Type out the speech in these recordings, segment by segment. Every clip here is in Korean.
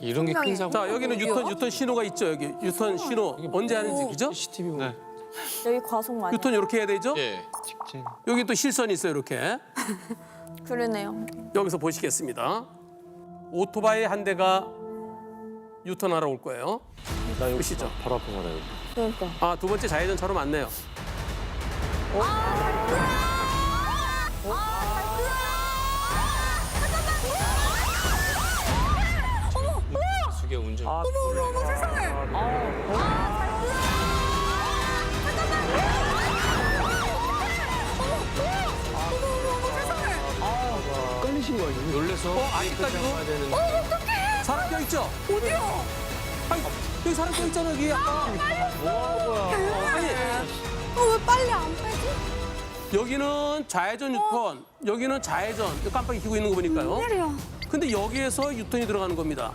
이런 게 큰 사고. 자, 여기는 유턴 신호가 있죠. 여기 유턴 신호 언제 하는지 그죠? CCTV 네. 여기 과속 많이. 유턴 이렇게 해야 되죠? 예. 직진. 여기 또 실선이 있어요. 이렇게 그러네요. 여기서 보시겠습니다. 오토바이 한 대가 유턴하러 올 거예요. 나 여기 보시죠. 바로 앞에 살아요. 그러니까. 아, 두 번째 좌회전처럼 왔네요. 수계 운전. 끌리신 거 아니에요? 놀래서 아직까지도 가야 되는. 사람 껴 있죠? 어디요? 아니, 여기 사람 껴 있잖아, 여기 아까. 아니, 왜 빨리 안 빼지? 여기는 좌회전 유턴, 여기는 좌회전. 이거 깜빡이 켜고 있는 거 보니까요. 내려. 근데 여기에서 유턴이 들어가는 겁니다.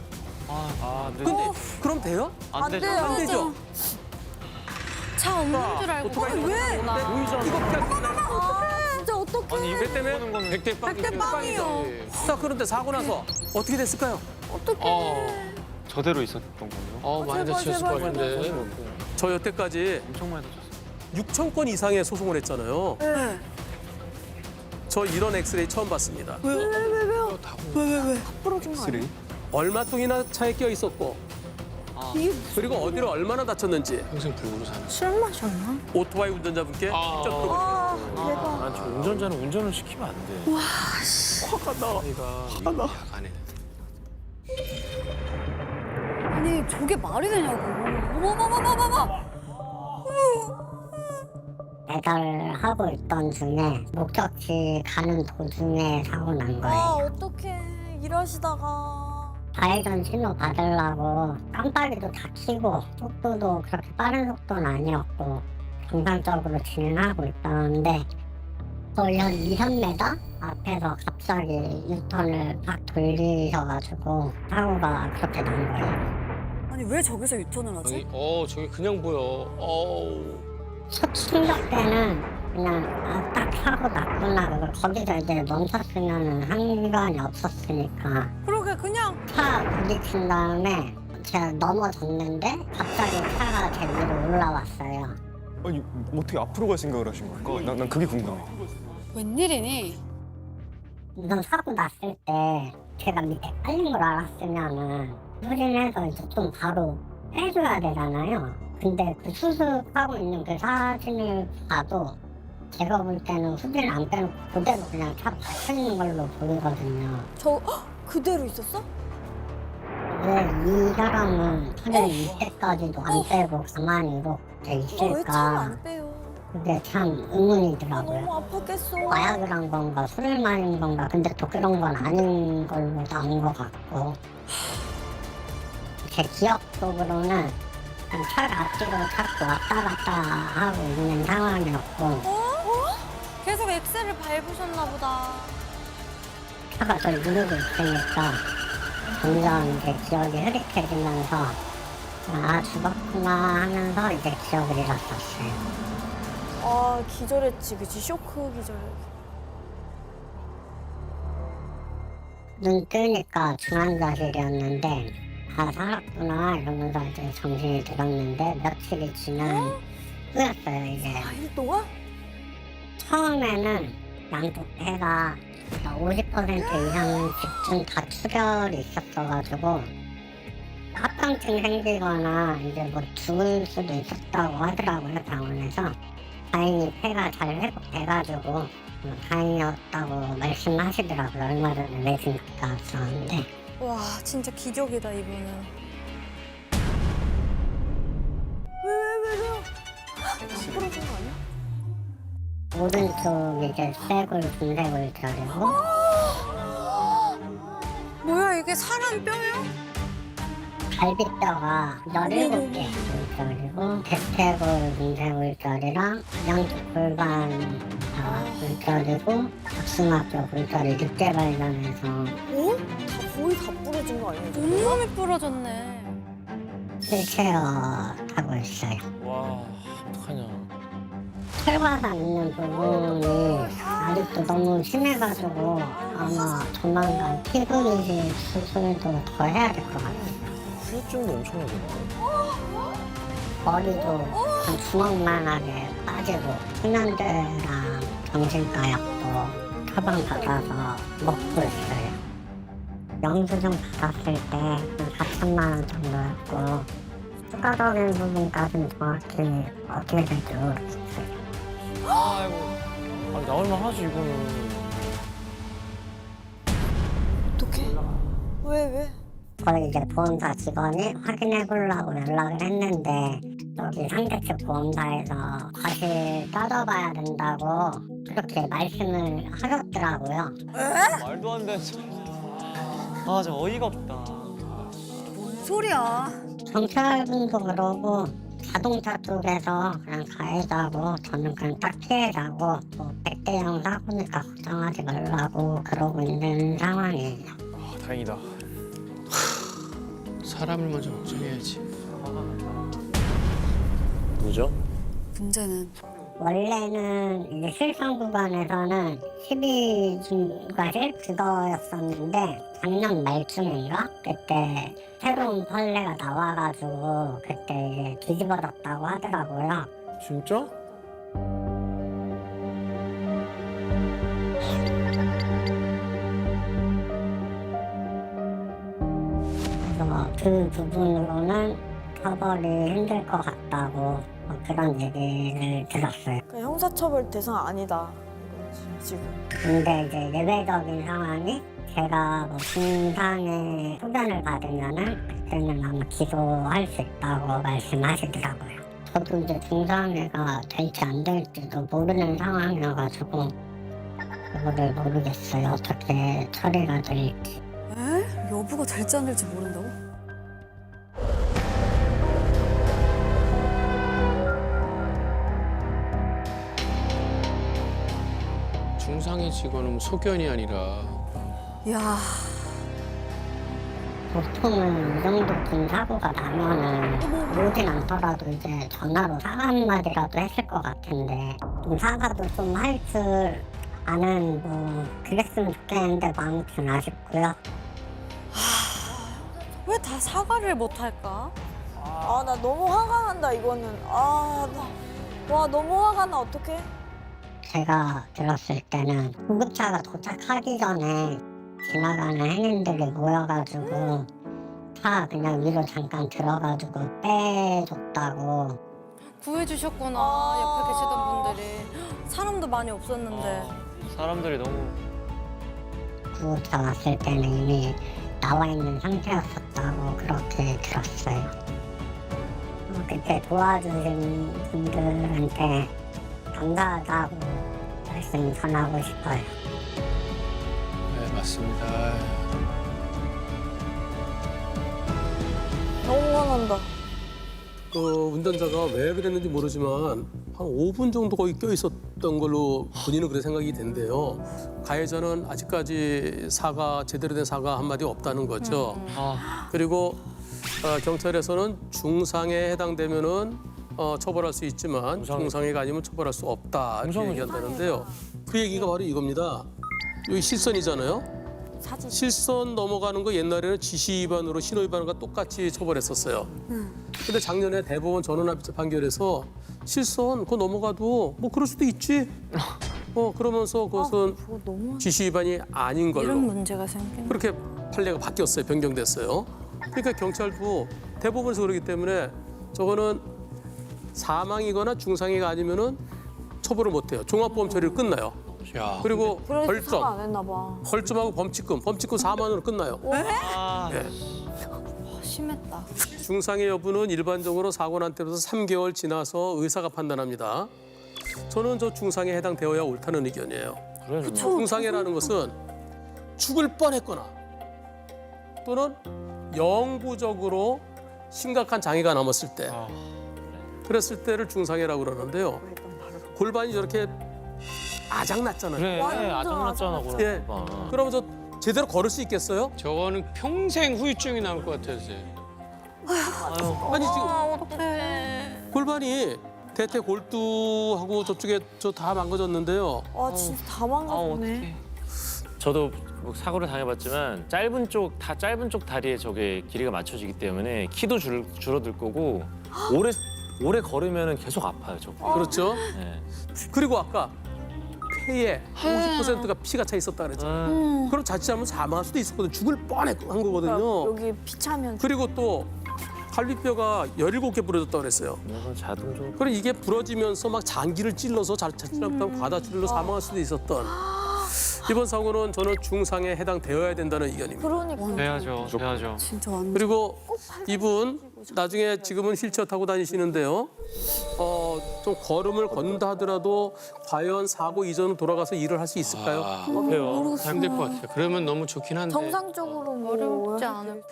네. 근데 그럼 돼요? 안 돼요. 안 되죠? 차 없는 줄 알고. 오토바이 왜? 보이잖아. 이거 피할 수 있나요? 아, 진짜 어떡해. 왜 때문에? 백대 빵. 백대 빵이요. 자, 그런데 사고 나서 어떻게 됐을까요? 어떡해. 저대로 있었던 거예요? 많이 제발, 다쳤을 것 제발, 같은데. 저 여태까지 엄청 많이 다쳤어요. 6천 건 이상의 소송을 했잖아요. 네. 저 이런 엑스레이 처음 봤습니다. 왜요? 왜? 부러진 거 아니야? 쓰레기? 얼마 동이나 차에 껴 있었고, 이게 그리고 어디를 얼마나 다쳤는지 평생 불구로 사는. 술 마셨나? 오토바이 운전자분께 직접 들어보세요. 아, 대박. 난저 운전자는 운전을 시키면 안 돼. 이가 약간에. 아니, 저게 말이 되냐고. 어머머머머머머. 배달하고 있던 중에 목적지 가는 도중에 사고 난 아, 거예요. 어떡해. 일하시다가. 좌회전 신호 받으려고 깜빡이도 다 켜고 속도도 그렇게 빠른 속도는 아니었고 정상적으로 진행하고 있었는데 거의 한 2, 3m 앞에서 갑자기 유턴을 막 돌리셔가지고 사고가 그렇게 난 거예요. 아니, 왜 저기서 유턴을 하지? 저기 그냥 보여. 첫 충격 때는 그냥 딱 사고 났구나. 그걸 거기서 이제 멈췄으면 상관이 없었으니까 그러게, 그냥. 차 부딪힌 다음에 제가 넘어졌는데 갑자기 차가 제 위로 올라왔어요. 아니 어떻게 앞으로 갈 생각을 하신 걸까? 난 그게 궁금해. 웬일이니? 우선 사고 났을 때 제가 밑에 깔린 걸 알았으면은 후진해서 이제 좀 바로 빼줘야 되잖아요. 근데 그 수습하고 있는 그 사진을 봐도 제가 볼 때는 후진을 안 빼놓고 그대로 그냥 차 박혀있는 걸로 보이거든요. 그대로 있었어? 왜 이 사람은 후진 이때까지도 안 빼고 가만히 이렇게 왜 차를 있을까? 안 빼요? 그게 참 아, 의문이더라고요. 너무 아팠겠어. 마약을 한 건가 술을 마신 건가 근데 또 그런 건 아닌 걸로 나온 것 같고 제 기억 속으로는 차가 앞뒤로 자꾸 왔다 갔다 하고 있는 상황이었고 계속 엑셀을 밟으셨나 보다. 차가 저를 누르고 있으니까 점점 이제 기억이 흐릿해지면서 아 죽었구나 하면서 이제 기억을 잃었었어요. 아, 기절했지, 그치? 쇼크 기절. 눈 뜨니까 중환자실이었는데 아 살았구나 이러면서 이제 정신이 들었는데 며칠이 지난 후였어요 이제. 4일 동안? 처음에는 양쪽 폐가 50% 이상 집중 다 출혈이 있었어가지고 합병증 생기거나 이제 뭐 죽을 수도 있었다고 하더라고요 병원에서. 다행히 폐가 잘 회복돼가지고 다행이었다고 말씀하시더라고요. 얼마 전에 외진 갔다 왔었는데. 와, 진짜 기적이다, 이분은. 왜요? 부러진 거 아니야? 오른쪽 이제 쇄골, 분쇄골 저리고 뭐야, 이게 사람 뼈요? 갈비뼈가 17개 골절이고 대퇴골, 분쇄골절이랑 양쪽 골반 골절이고 복숭아뼈 골절이 늦게 발견해서 어? 거의 다 부러진 거 아니야? 온몸이 부러졌네. 휠체어 타고 있어요. 와, 어떡하냐. 혈과상 있는 부분이 아직도 너무 심해가지고 아마 조만간 피부 이식 수술도 더 해야 될 것 같아요. 후유증도 엄청나겠네. 머리도 한 주먹만하게 빠지고 수면제랑 정신과약도 처방받아서 먹고 있어요. 영수증 받았을 때 한 4천만 원 정도였고 추가적인 부분까지는 정확히 어떻게 될지 모르겠어요. 아니, 나올만 하지, 이거는. 어떡해? 왜? 저희 이제 보험사 직원이 확인해 보려고 연락을 했는데 여기 상대 측 보험사에서 과실 따져봐야 된다고 그렇게 말씀을 하셨더라고요. 말도 안 되는 소리. 아, 저 어이가 없다. 뭔 소리야? 경찰분도 그러고 자동차 쪽에서 그냥 가해자고 저는 그냥 딱 피해자고 뭐 100대형 사고니까 걱정하지 말라고 그러고 있는 상황이에요. 아, 다행이다. 사람을 먼저 걱정해야지. 누구죠? 문제는 원래는 이제 실성 구간에서는 12주가실 그거였었는데 작년 말쯤인가 그때 새로운 판례가 나와가지고 그때 이제 뒤집어졌다고 하더라고요. 진짜? 그래서 그 부분으로는 처벌이 힘들 것 같다고 뭐 그런 얘기를 들었어요. 그냥 형사처벌 대상 아니다. 이거지, 지금. 근데 이제 예외적인 상황이 제가 뭐 중상의 소견을 받으면은 그때는 아마 기소할 수 있다고 말씀하시더라고요. 저도 이제 중상해가 될지 안 될지도 모르는 상황이어가지고 그거를 모르겠어요. 어떻게 처리가 될지. 에? 여부가 될지 안 될지 모른다고? 중상의 직원은 소견이 아니라. 야, 보통은 이 정도 큰 사고가 나면은 오진 않더라도 이제 전화로 사과 한마디라도 했을 것 같은데 좀 사과도 좀 할 줄 아는 뭐 그랬으면 좋겠는데 아무튼 아쉽고요. 왜 다 사과를 못 할까? 아, 나 너무 화가 난다, 이거는. 와, 너무 화가 나, 어떡해? 제가 들었을 때는 구급차가 도착하기 전에 지나가는 행인들이 모여가지고 차 그냥 위로 잠깐 들어가지고 빼줬다고. 구해주셨구나 아. 옆에 계시던 분들이 사람도 많이 없었는데 사람들이 너무. 구급차 왔을 때는 이미 나와 있는 상태였었다고 그렇게 들었어요. 그때 도와주신 분들한테 감사하다고 말씀 전하고 싶어요. 네, 맞습니다. 너무 화난다. 그 운전자가 왜 그랬는지 모르지만 한 5분 정도 거의 껴 있었던 걸로 본인은 그렇게 생각이 된대요. 가해자는 아직까지 제대로 된 사과 한마디 없다는 거죠. 그리고 경찰에서는 중상에 해당되면은 처벌할 수 있지만 중상해가 아니면 처벌할 수 없다 이렇게 얘기한다는데요. 그 얘기가 바로 이겁니다. 여기 실선이잖아요. 사진. 실선 넘어가는 거 옛날에는 지시 위반으로 신호 위반과 똑같이 처벌했었어요. 근데 작년에 대법원 전원합의체 판결에서 실선 그거 넘어가도 뭐 그럴 수도 있지. 그러면서 그것은 그거 너무 지시 위반이 아닌 걸로 이런 문제가 생긴 그렇게 판례가 바뀌었어요. 변경됐어요. 그러니까 경찰도 대법원에서 그러기 때문에 저거는 사망이거나 중상해가 아니면은 처벌을 못 해요. 종합보험 처리를 끝나요. 야. 그리고 그래서 벌점, 사과 안 했나 봐. 벌점하고 범칙금 4만 원으로 끝나요. 아, 예. 심했다. 중상해 여부는 일반적으로 사고 난 때부터 3개월 지나서 의사가 판단합니다. 저는 저 중상해 해당되어야 옳다는 의견이에요. 그래, 중상해라는 것은 죽을 뻔했거나 또는 영구적으로 심각한 장애가 남았을 때 그랬을 때를 중상해라고 그러는데요. 골반이 저렇게 아작났잖아요. 그래, 완전 아장났잖아, 예. 그러니까. 그러면 저 제대로 걸을 수 있겠어요? 저거는 평생 후유증이 남을 것 같아요. 아니 지금 어떡해. 골반이 대퇴 골두하고 저쪽에 저 다 망가졌는데요. 와, 진짜 다 망가졌네. 저도 뭐 사고를 당해봤지만 짧은 쪽 다리에 저게 길이가 맞춰지기 때문에 키도 줄어들 거고 오래 걸으면 계속 아파요, 저. 그렇죠. 네. 그리고 아까 폐에 50%가 피가 차 있었다 그랬잖아요. 그럼 자칫하면 사망할 수도 있었거든요. 죽을 뻔한 거거든요. 여기 피차면 그리고 또 갈비뼈가 17개 부러졌다고 그랬어요. 이건 자동적으로. 그럼 이게 부러지면서 막 장기를 찔러서 자칫하면 과다출혈로 사망할 수도 있었던 이번 사고는 저는 중상에 해당되어야 된다는 의견입니다. 그러니까 해야죠. 해야죠. 진짜 완전. 그리고 이분 나중에 지금은 휠체어 타고 다니시는데요. 좀 걸음을 걷는다 하더라도 과연 사고 이전으로 돌아가서 일을 할 수 있을까요? 어때요? 힘들 것 같아요. 그러면 너무 좋긴 한데. 정상적으로 뭐 어렵지 않을.